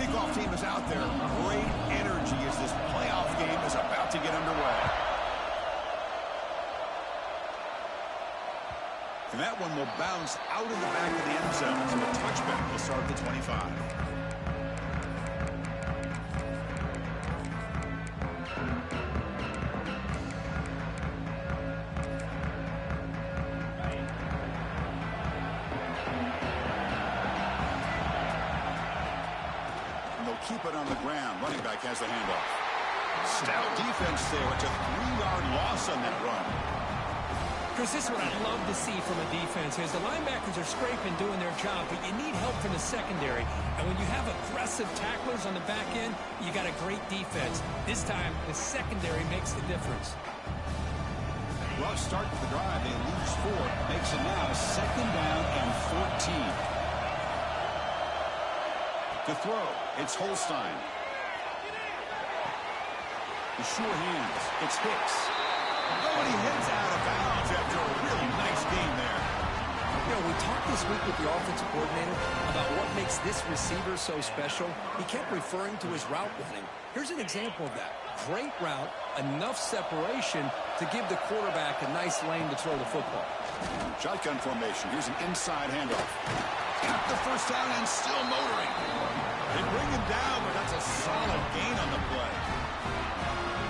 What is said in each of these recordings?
kickoff team is out there. Great energy as this playoff game is about to get underway. And that one will bounce out of the back of the end zone. So a touchback will start at the 25. Keep it on the ground. Running back has the handoff. Stout defense there. It's a 3-yard loss on that run. Chris, this is what I love to see from a defense is the linebackers are scraping, doing their job, but you need help from the secondary. And when you have aggressive tacklers on the back end, you got a great defense. This time, the secondary makes the difference. Rough start to the drive. They lose 4. Makes it now 2nd down and 14. To throw, it's Holstein. The sure hands, it's Hicks. Oh, and he heads out of bounds after a really nice game there. You know, we talked this week with the offensive coordinator about what makes this receiver so special. He kept referring to his route running. Here's an example of that. Great route, enough separation to give the quarterback a nice lane to throw the football. Shotgun formation. Here's an inside handoff. Got the first down and still motoring. They bring him down, but that's a solid gain on the play.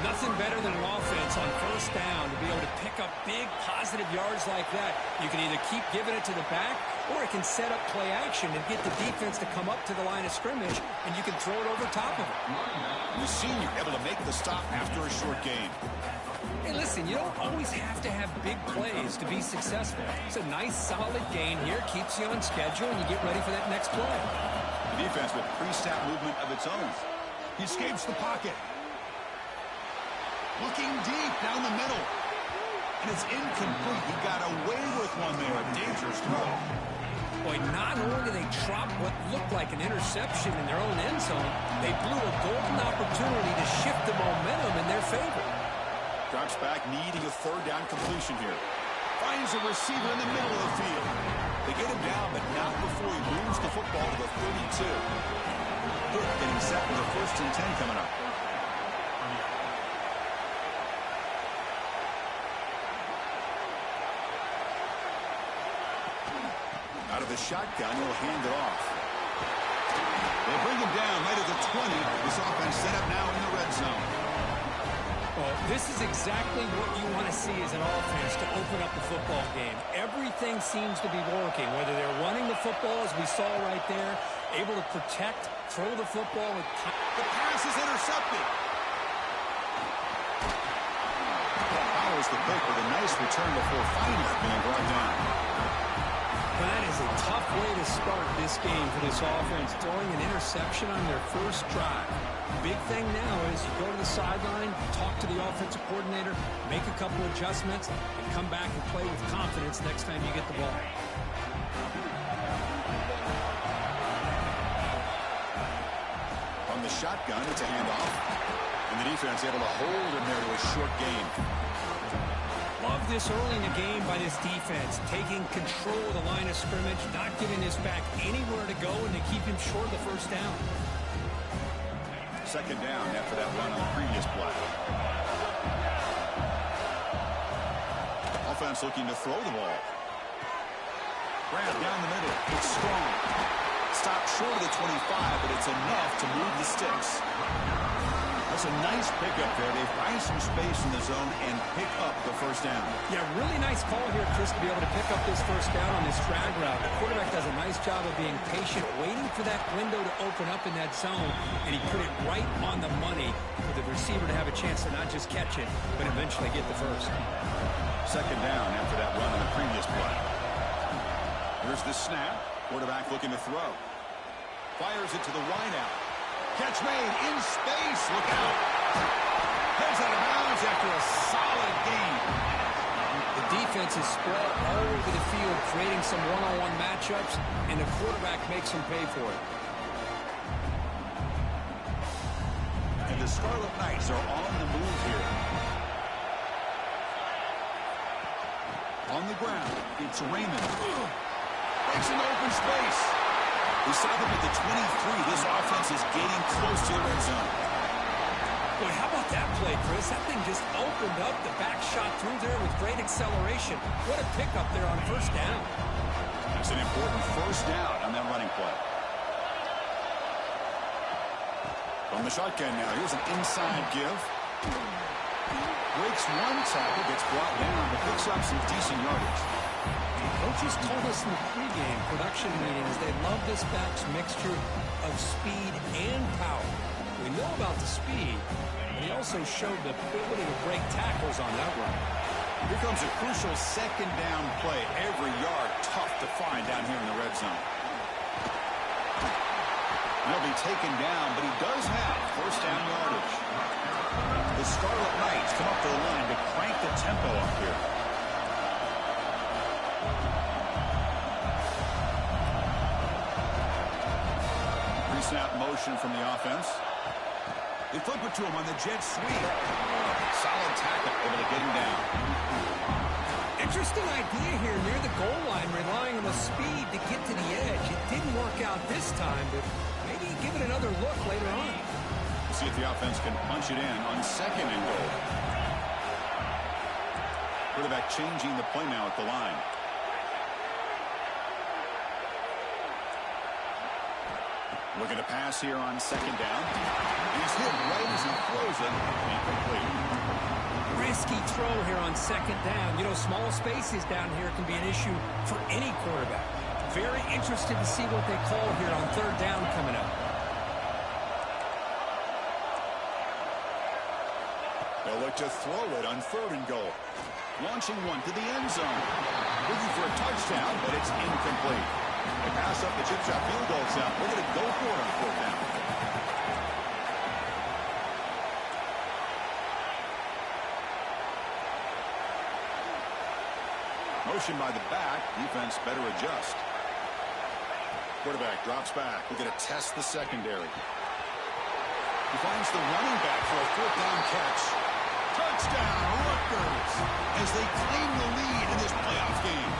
Nothing better than an offense on first down to be able to pick up big positive yards like that. You can either keep giving it to the back, or it can set up play action and get the defense to come up to the line of scrimmage, and you can throw it over top of it. The senior able to make the stop after a short gain. Hey, listen, you don't always have to have big plays to be successful. It's a nice, solid gain here. Keeps you on schedule, and you get ready for that next play. The defense with pre-snap movement of its own. He escapes the pocket. Looking deep down the middle. And it's incomplete. He got away with one there. A dangerous throw. Boy, not only did they drop what looked like an interception in their own end zone, they blew a golden opportunity to shift the momentum in their favor. Drops back, needing a 3rd down completion here. Finds a receiver in the middle of the field. They get him down, but not before he moves the football to the 32. Good, getting set with a 1st and 10 coming up. Out of the shotgun, he'll hand it off. They bring him down right at the 20. This offense set up now in the red zone. Well, this is exactly what you want to see as an offense to open up the football game. Everything seems to be working, whether they're running the football, as we saw right there, able to protect, throw the football. The pass is intercepted. Powers the pick with a nice return before finally being brought down. That is a tough way to start this game for this offense, throwing an interception on their first drive. Big thing now is you go to the sideline, talk to the offensive coordinator, make a couple adjustments, and come back and play with confidence next time you get the ball. On the shotgun, it's a handoff. And the defense able to hold him there to a short gain. Love this early in the game by this defense, taking control of the line of scrimmage, not giving this back anywhere to go, and to keep him short of the first down. 2nd down after that run on the previous play. Offense looking to throw the ball. Grant down the middle. It's strong. Stopped short of the 25, but it's enough to move the sticks. That's a nice pickup there. They find some space in the zone and pick up the first down. Yeah, really nice call here, Chris, to be able to pick up this first down on this drag route. The quarterback does a nice job of being patient, waiting for that window to open up in that zone, and he put it right on the money for the receiver to have a chance to not just catch it, but eventually get the first. 2nd down after that run on the previous play. Here's the snap. Quarterback looking to throw. Fires it to the wideout. Catch made in space. Look out. Heads out of bounds after a solid gain. The defense is spread all over the field, creating some one-on-one matchups, and the quarterback makes them pay for it. And the Scarlet Knights are on the move here. On the ground, it's Raymond. Makes an open space. We saw them at the 23. This offense is gaining close to the red zone. Boy, how about that play, Chris? That thing just opened up. The back shot through there with great acceleration. What a pickup there on first down. That's an important first down on that running play. From the shotgun now, here's an inside give. Breaks one tackle, gets brought down, but picks up some decent yardage. Coaches told us in the pregame production meetings they love this back's mixture of speed and power. We know about the speed, but he also showed the ability to break tackles on that run. Here comes a crucial second down play. Every yard tough to find down here in the red zone. He'll be taken down, but he does have first down yardage. The Scarlet Knights come up to the line to crank the tempo up here. Pre-snap motion from the offense. They flip it to him on the jet sweep. Solid tackle, able to get him down. Interesting idea here near the goal line, relying on the speed to get to the edge. It didn't work out this time, but maybe give it another look later on. We'll see if the offense can punch it in on second and goal. Quarterback changing the play now at the line. Looking to pass here on second down. He's hit right as he throws it. Incomplete. Risky throw here on second down. You know, small spaces down here can be an issue for any quarterback. Very interested to see what they call here on third down coming up. They'll look to throw it on third and goal. Launching one to the end zone. Looking for a touchdown, but it's incomplete. They pass up the chip shot field goal attempt. We're going to go for it on fourth down. Motion by the back. Defense better adjust. Quarterback drops back. We're going to test the secondary. He finds the running back for a fourth down catch. Touchdown, Rutgers, as they claim the lead in this playoff game.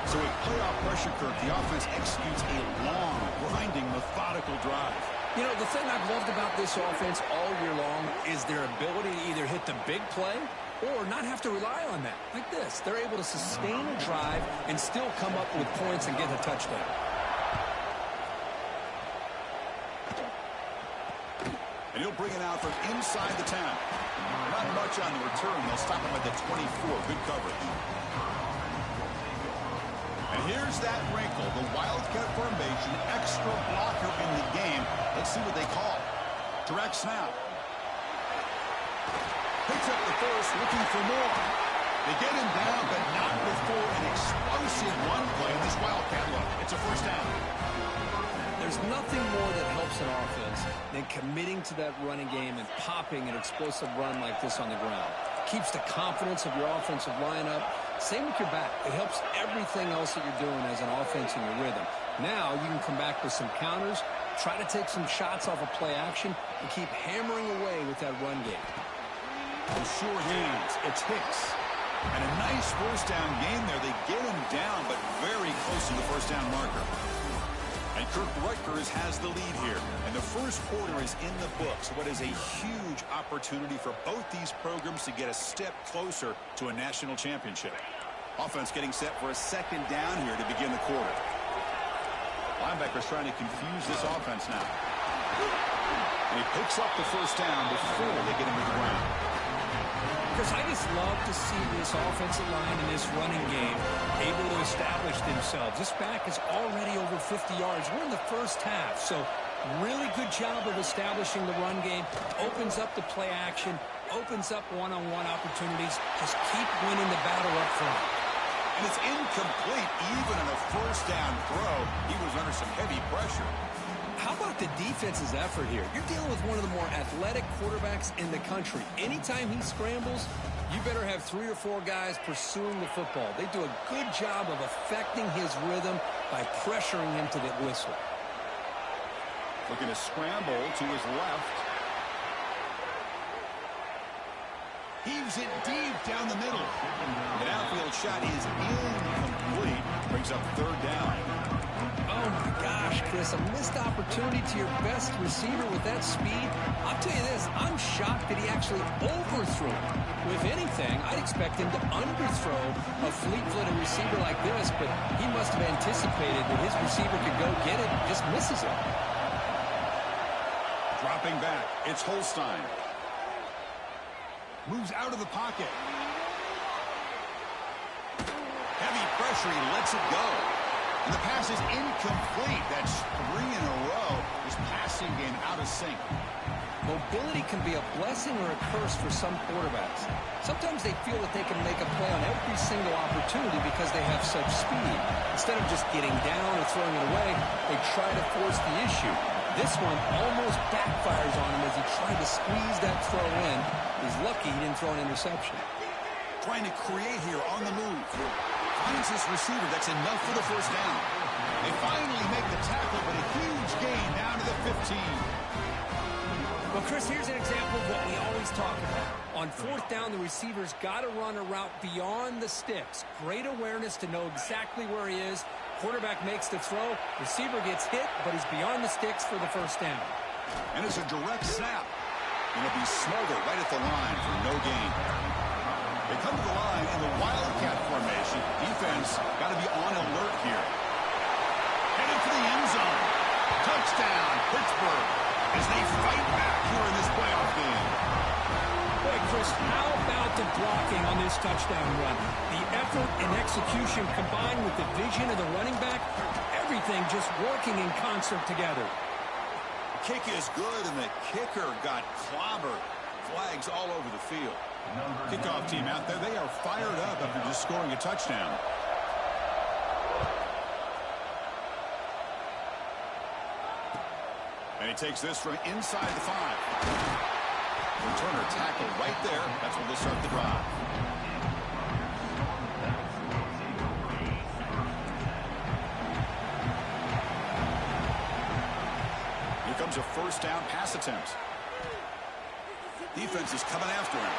So with playoff pressure, Kirk, the offense executes a long, grinding, methodical drive. You know, the thing I've loved about this offense all year long is their ability to either hit the big play or not have to rely on that. Like this. They're able to sustain a drive and still come up with points and get a touchdown. And he'll bring it out from inside the 10. Not much on the return. They'll stop him at the 24. Good coverage. And here's that wrinkle. The Wildcat formation, extra blocker in the game. Let's see what they call. Direct snap. Picks up the first, looking for more. They get him down, but not before an explosive run play in this Wildcat look. It's a first down. There's nothing more that helps an offense than committing to that running game and popping an explosive run like this on the ground. Keeps the confidence of your offensive lineup. Same with your back. It helps everything else that you're doing as an offense in your rhythm. Now you can come back with some counters, try to take some shots off of play action, and keep hammering away with that run game. With sure hands, it's Hicks. And a nice first down game there. They get him down, but very close to the first down marker. And Kirk Rutgers has the lead here. And the first quarter is in the books. What is a huge opportunity for both these programs to get a step closer to a national championship. Offense getting set for a second down here to begin the quarter. Linebackers trying to confuse this offense now. And he picks up the first down before they get him to the ground. Because I just love to see this offensive line and this running game able to establish themselves. This back is already over 50 yards. We're in the first half, so really good job of establishing the run game. Opens up the play action, opens up one-on-one opportunities. Just keep winning the battle up front. And it's incomplete even on a first down throw. He was under some heavy pressure. How about the defense's effort here? You're dealing with one of the more athletic quarterbacks in the country. Anytime he scrambles, you better have 3 or 4 guys pursuing the football. They do a good job of affecting his rhythm by pressuring him to the whistle. Looking to scramble to his left. Heaves it deep down the middle. The outfield shot is incomplete. Brings up third down. Oh, my gosh. Gosh, Chris, a missed opportunity to your best receiver with that speed. I'll tell you this, I'm shocked that he actually overthrew it. If anything, I'd expect him to underthrow a fleet-footed receiver like this, but he must have anticipated that his receiver could go get it and just misses it. Dropping back, it's Holstein. Moves out of the pocket. Heavy pressure, he lets it go. And the pass is incomplete. That's 3 in a row. His passing game out of sync. Mobility can be a blessing or a curse for some quarterbacks. Sometimes they feel that they can make a play on every single opportunity because they have such speed. Instead of just getting down or throwing it away, they try to force the issue. This one almost backfires on him as he tried to squeeze that throw in. He's lucky he didn't throw an interception. Trying to create here on the move. Finds his receiver. That's enough for the first down. They finally make the tackle, but a huge gain down to the 15. Well, Chris, here's an example of what we always talk about. On fourth down, the receiver's got to run a route beyond the sticks. Great awareness to know exactly where he is. Quarterback makes the throw. Receiver gets hit, but he's beyond the sticks for the first down. And it's a direct snap. And it'll be smothered right at the line for no gain. They come to the line in the Wildcat formation. Defense got to be on alert here. Headed for the end zone. Touchdown, Pittsburgh, as they fight back here in this playoff game. Hey, Chris, how about the blocking on this touchdown run? The effort and execution combined with the vision of the running back, everything just working in concert together. The kick is good, and the kicker got clobbered. Flags all over the field. Kickoff team out there, they are fired up after just scoring a touchdown. And he takes this from inside the 5. Returner tackled right there. That's when they'll start the drive. Here comes a first down pass attempt. Defense is coming after him.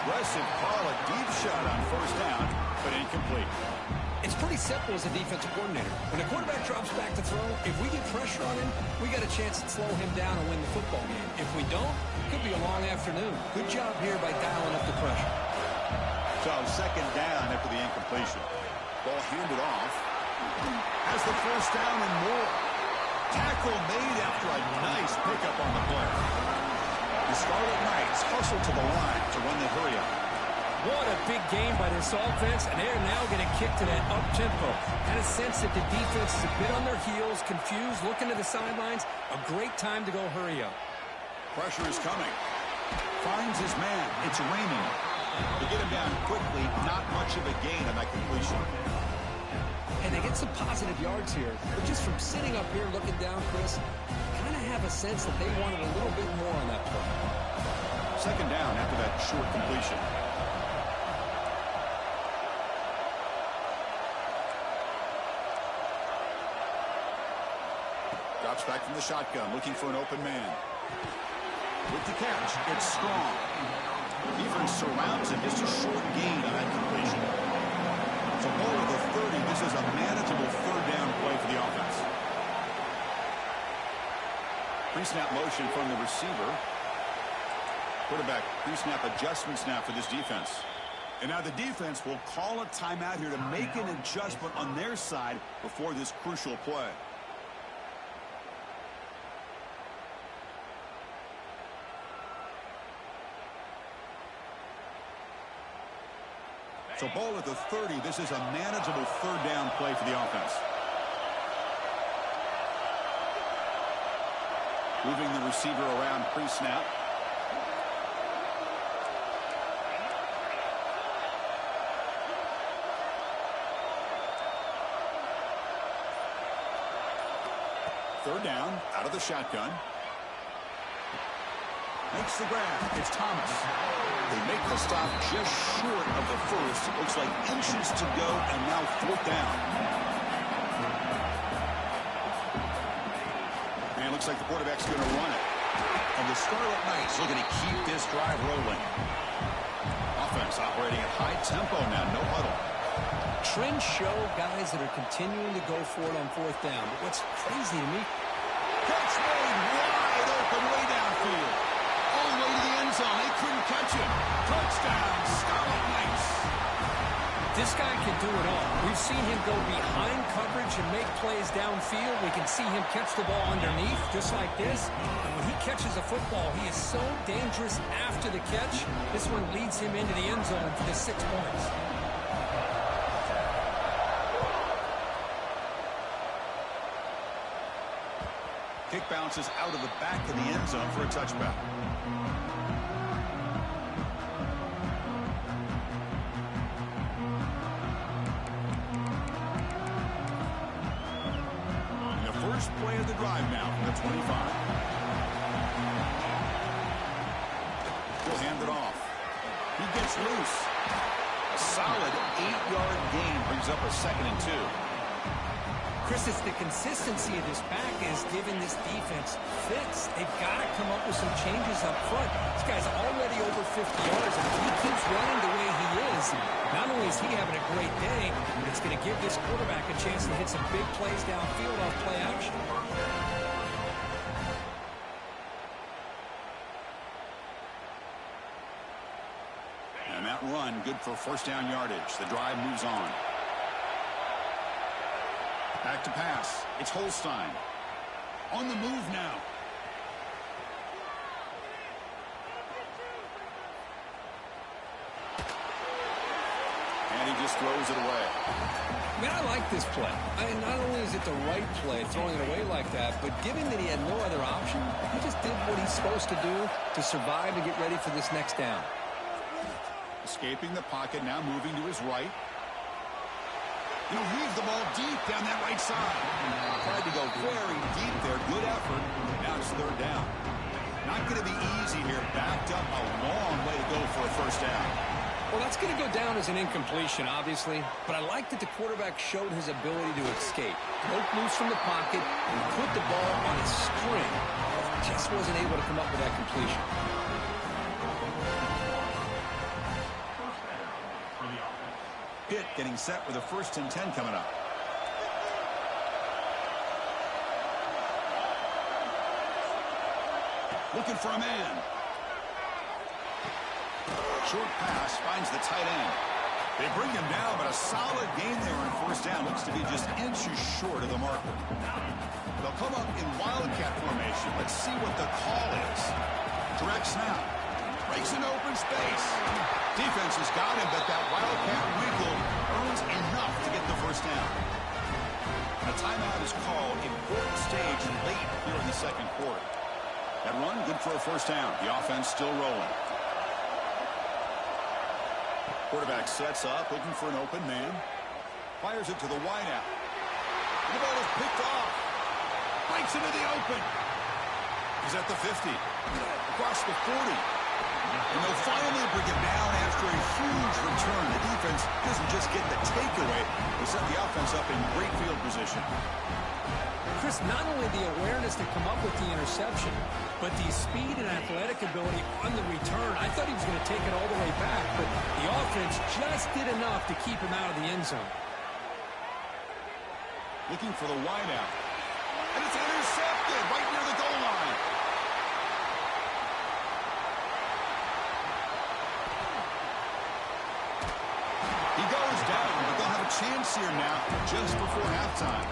Aggressive call, a deep shot on first down, but incomplete. It's pretty simple as a defensive coordinator. When a quarterback drops back to throw, if we get pressure on him, we got a chance to slow him down and win the football game. If we don't, it could be a long afternoon. Good job here by dialing up the pressure. So second down after the incompletion. Ball handed off. Has the first down and more. Tackle made after a nice pickup on the play. The Scarlet Knights hustle to the line to run the hurry up. What a big game by this offense, and they're now going to kick to that up-tempo. Had a sense that the defense is a bit on their heels, confused, looking to the sidelines. A great time to go hurry up. Pressure is coming. Finds his man. It's raining. To get him down quickly, not much of a gain on that completion. And they get some positive yards here, but just from sitting up here looking down, Chris, kind of have a sense that they wanted a little bit more on that play. Second down after that short completion. Drops back from the shotgun, looking for an open man. With the catch, it's strong. Defense surrounds him. Just a short gain on that completion. So ball of the 30. This is a manageable third down play for the offense. Pre-snap motion from the receiver. Quarterback pre-snap adjustments now for this defense. And now the defense will call a timeout here to make an adjustment on their side before this crucial play. So ball at the 30. This is a manageable third down play for the offense. Moving the receiver around pre-snap. Third down, out of the shotgun. Makes the grab. It's Thomas. They make the stop just short of the first. It looks like inches to go, and now fourth down. And it looks like the quarterback's going to run it. And the Scarlet Knights looking to keep this drive rolling. Offense operating at high tempo now, no huddle. Trends show guys that are continuing to go for it on fourth down. But what's crazy to me, Catch made wide open way downfield. All the way to the end zone. They couldn't catch him. Touchdown, Scarlet Knights. this guy can do it all. We've seen him go behind coverage and make plays downfield. We can see him catch the ball underneath, just like this. And when he catches a football, he is so dangerous after the catch. This one leads him into the end zone for the 6 points. Kick bounces out of the back of the end zone for a touchback. And the first play of the drive now from the 25. He'll hand it off. He gets loose. A solid 8-yard gain brings up a 2nd and 2. Chris, it's the consistency of this back is giving this defense fits. They've got to come up with some changes up front. This guy's already over 50 yards, and if he keeps running the way he is, not only is he having a great day, but it's going to give this quarterback a chance to hit some big plays downfield off play action. And that run, good for first down yardage. The drive moves on. Back to pass. It's Holstein. On the move now. And he just throws it away. Man, I like this play. I mean, not only is it the right play, throwing it away like that, but given that he had no other option, he just did what he's supposed to do to survive and get ready for this next down. Escaping the pocket, now moving to his right. He'll weave the ball deep down that right side. Tried to go very deep there. Good effort. Now it's third down. Not going to be easy here. Backed up a long way to go for a first down. Well, that's going to go down as an incompletion, obviously. But I like that the quarterback showed his ability to escape. Broke loose from the pocket and put the ball on a string. Just wasn't able to come up with that completion. Pitt getting set with a 1st and 10 coming up. Looking for a man. Short pass finds the tight end. They bring him down, but a solid gain there on first down. Looks to be just inches short of the marker. They'll come up in wildcat formation. Let's see what the call is. Direct snap. Breaks an open space. Defense has got him, but that wildcat wiggle earns enough to get the first down. A timeout is called. Important stage late here in the second quarter. That run, good for a first down. The offense still rolling. Quarterback sets up, looking for an open man. Fires it to the wideout. The ball is picked off. Breaks into the open. He's at the 50. Across the 40. And they'll finally bring it down after a huge return. The defense doesn't just get the takeaway. They set the offense up in great field position. Chris, not only the awareness to come up with the interception, but the speed and athletic ability on the return. I thought he was going to take it all the way back, but the offense just did enough to keep him out of the end zone. Looking for the wideout. And it's intercepted right near the goal line. He goes down, but they'll have a chance here now just before halftime.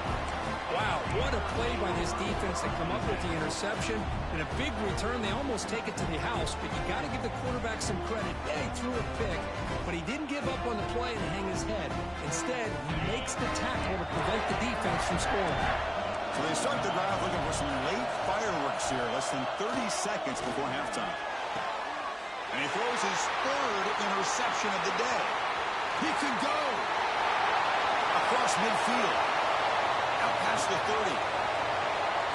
Wow, what a play by this defense to come up with the interception. And a big return. They almost take it to the house, but you got to give the quarterback some credit. Yeah, he threw a pick, but he didn't give up on the play and hang his head. Instead, he makes the tackle to prevent the defense from scoring. So they start the drive looking for some late fireworks here, less than 30 seconds before halftime. And he throws his 3rd interception of the day. He can go across midfield. Out past the 30.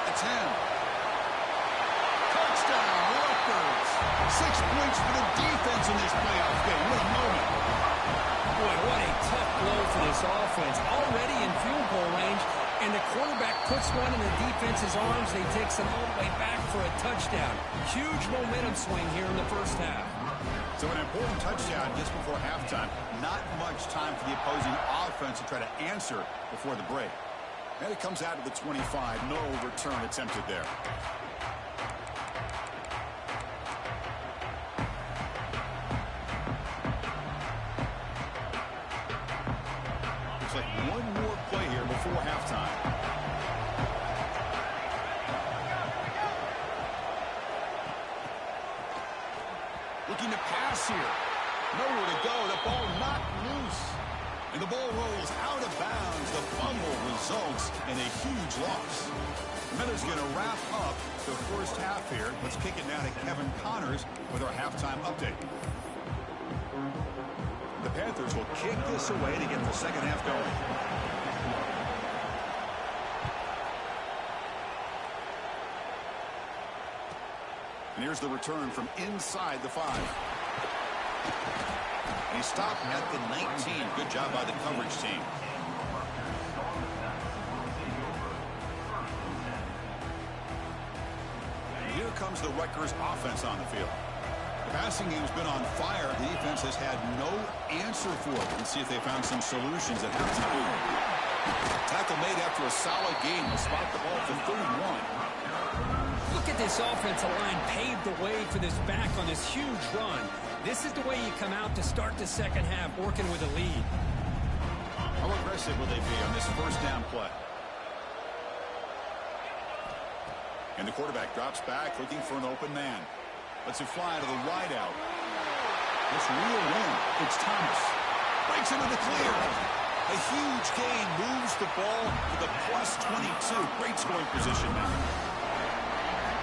The 10. Touchdown, Rutgers. 6 points for the defense in this playoff game. What a moment. Boy, what a tough blow for this offense. Already in field goal range, and the quarterback puts one in the defense's arms, and he takes it all the way back for a touchdown. Huge momentum swing here in the first half. So an important touchdown just before halftime. Not much time for the opposing offense to try to answer before the break. And it comes out to the 25. No return attempted there. Looks like one more play here before halftime. Looking to pass here. Nowhere to go. The ball knocked loose. And the ball rolls out of bounds. The fumble results in a huge loss. And that is going to wrap up the first half here. Let's kick it now to Kevin Connors with our halftime update. The Panthers will kick this away to get the second half going. And here's the return from inside the 5. And he stopped at the 19. Good job by the coverage team. And here comes the Rutgers offense on the field. The passing game's been on fire. The defense has had no answer for it. Let's see if they found some solutions at halftime. Tackle made after a solid game. Will spot the ball for 31. Look at this offensive line paved the way for this back on this huge run. This is the way you come out to start the second half, working with a lead. How aggressive will they be on this first down play? And the quarterback drops back, looking for an open man. Lets it fly to the wide out. Let's reel in. It's Thomas. Breaks into the clear. A huge gain moves the ball to the plus 22. Great scoring position now.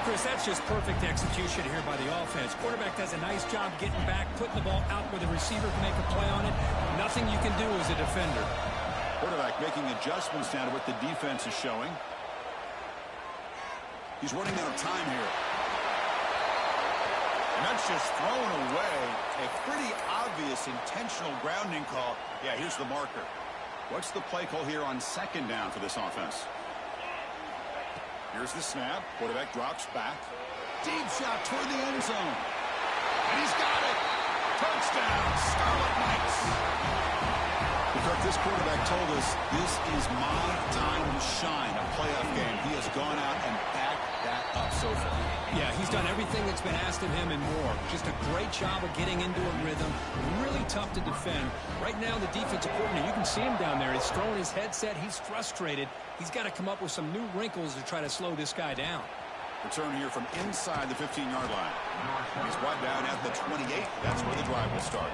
Chris, that's just perfect execution here by the offense. Quarterback does a nice job getting back, putting the ball out where the receiver can make a play on it. Nothing you can do as a defender. Quarterback making adjustments now to what the defense is showing. He's running out of time here. And that's just thrown away. A pretty obvious intentional grounding call. Yeah, here's the marker. What's the play call here on second down for this offense? Here's the snap. Quarterback drops back. Deep shot toward the end zone. And he's got it. Touchdown, Scarlet Knights. Because this quarterback told us this is my time to shine, a playoff game. He has gone out and backed that up so far. Yeah, he's done everything that's been asked of him and more. Just a great job of getting into a rhythm. Really tough to defend. Right now, the defensive coordinator, you can see him down there. He's throwing his headset. He's frustrated. He's got to come up with some new wrinkles to try to slow this guy down. Return here from inside the 15-yard line. He's brought down at the 28. That's where the drive will start.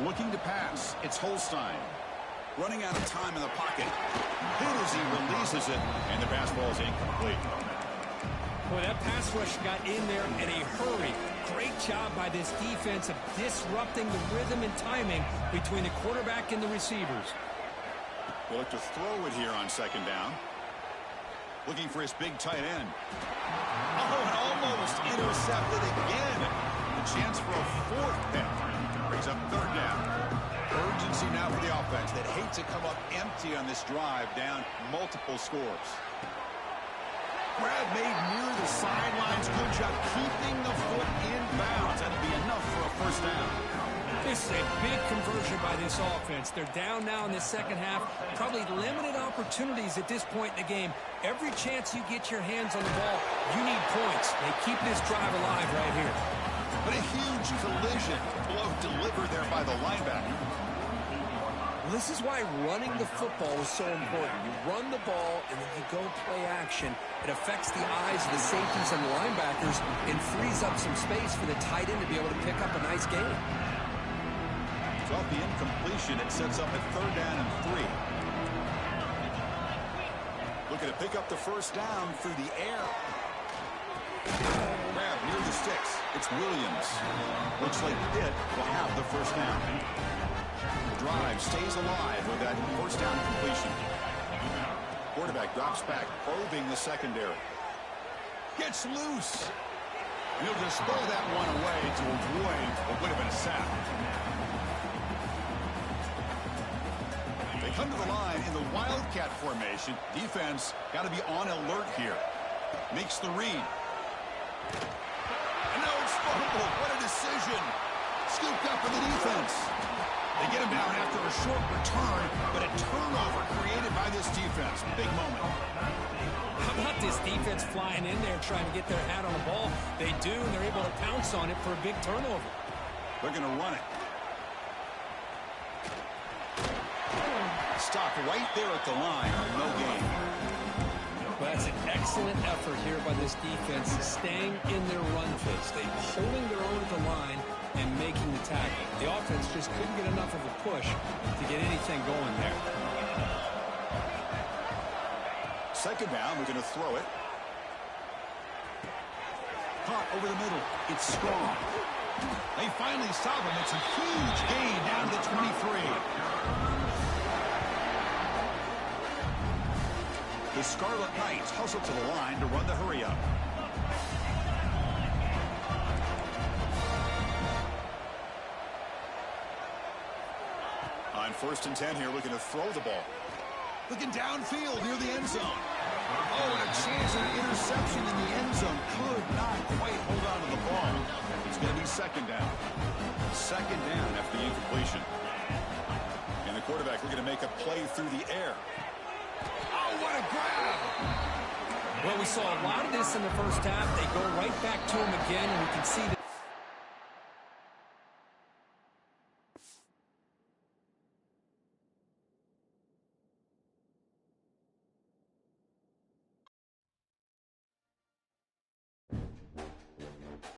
Looking to pass. It's Holstein. Running out of time in the pocket. Hit as he releases it, and the pass ball is incomplete. Boy, that pass rush got in there in a hurry. Great job by this defense of disrupting the rhythm and timing between the quarterback and the receivers. We'll look to throw it here on second down. Looking for his big tight end. Oh, and almost intercepted again. A chance for a fourth pick. Brings up third down. Urgency now for the offense that hates to come up empty on this drive, down multiple scores. Grab made near the sidelines. Good job keeping the foot in bounds. That'll be enough for a first down. This is a big conversion by this offense. They're down now in the second half. Probably limited opportunities at this point in the game. Every chance you get your hands on the ball, you need points. They keep this drive alive right here. But a huge collision. Blow delivered there by the linebacker. This is why running the football is so important. You run the ball, and then you go play action. It affects the eyes of the safeties and the linebackers and frees up some space for the tight end to be able to pick up a nice gain. So off the incompletion, it sets up at third down and 3. Looking to pick up the first down through the air. Grab near the sticks. It's Williams. Looks like Pitt will have the first down. Drive stays alive with that first down completion. Quarterback drops back, probing the secondary. Gets loose. He'll just throw that one away to avoid what would have been a sack. They come to the line in the Wildcat formation. Defense got to be on alert here. Makes the read. No, it's fumbled. What a decision. Scooped up in the defense. They get him down after a short return, but a turnover created by this defense. Big moment. How about this defense flying in there trying to get their hat on the ball? They do, and they're able to pounce on it for a big turnover. They're going to run it. Stopped right there at the line. No gain. Well, that's an excellent effort here by this defense, staying in their run phase. They're holding their own at the line and making the tackle. The offense just couldn't get enough of a push to get anything going there. Second down, we're going to throw it. Caught over the middle. It's strong. They finally stop him. It's a huge gain down to the 23. The Scarlet Knights hustle to the line to run the hurry-up. On 1st and 10 here, looking to throw the ball. Looking downfield near the end zone. Oh, and a chance at an interception in the end zone. Could not quite hold on to the ball. It's going to be second down. Second down after the incompletion. And the quarterback looking to make a play through the air. Oh, what a grab! Well, we saw a lot of this in the first half. They go right back to him again, and we can see that